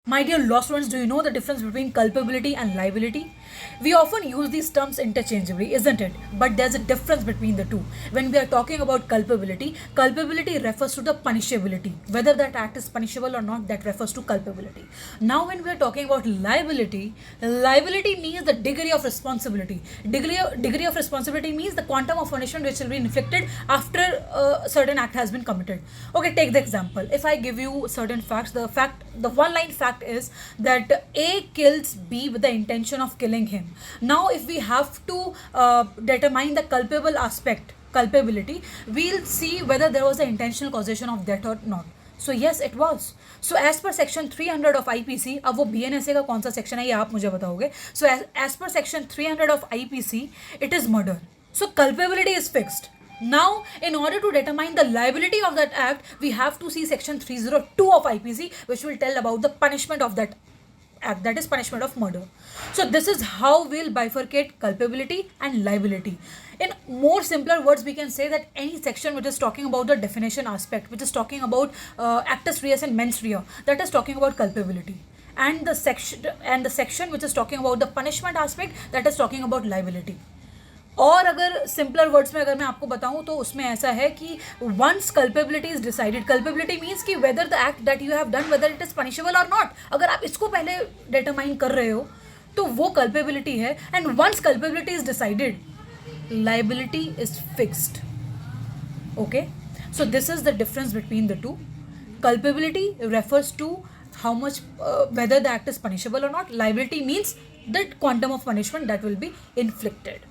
My dear law students, do you know the difference between culpability and liability? We often use these terms interchangeably, isn't it? But there's a difference between the two. When we are talking about culpability, culpability refers to the punishability. Whether that act is punishable or not, that refers to culpability. Now, when we are talking about liability, liability means the degree of responsibility. Degree of responsibility means the quantum of punishment which will be inflicted after a certain act has been committed. Okay, take the example. If I give you certain facts, the one line fact is that A kills B with the intention of killing him. Now, if we have to determine the culpable aspect, culpability, we'll see whether there was an intentional causation of death or not. So yes, it was. So as per section 300 of IPC, अब वो BNSA का कौन सा section है ये आप मुझे बताओगे. So as per section 300 of IPC, it is murder. So culpability is fixed. Now, in order to determine the liability of that act, we have to see section 302 of IPC, which will tell about the punishment of that act, that is punishment of murder. So this is how we'll bifurcate culpability and liability. In more simpler words, we can say that any section which is talking about the definition aspect, which is talking about actus reus and mens rea, that is talking about culpability. And the section which is talking about the punishment aspect, that is talking about liability. और अगर simpler words में अगर मैं आपको बताऊं तो उसमें ऐसा है कि once culpability is decided, culpability means कि whether the act that you have done whether it is punishable और नॉट, अगर आप इसको पहले डिटरमाइन कर रहे हो तो वो कल्पेबिलिटी है. And once culpability is decided, liability is fixed. Okay, so this is the difference between the two. Culpability refers to how much, whether the act is punishable or not. Liability means the quantum of punishment that will be inflicted.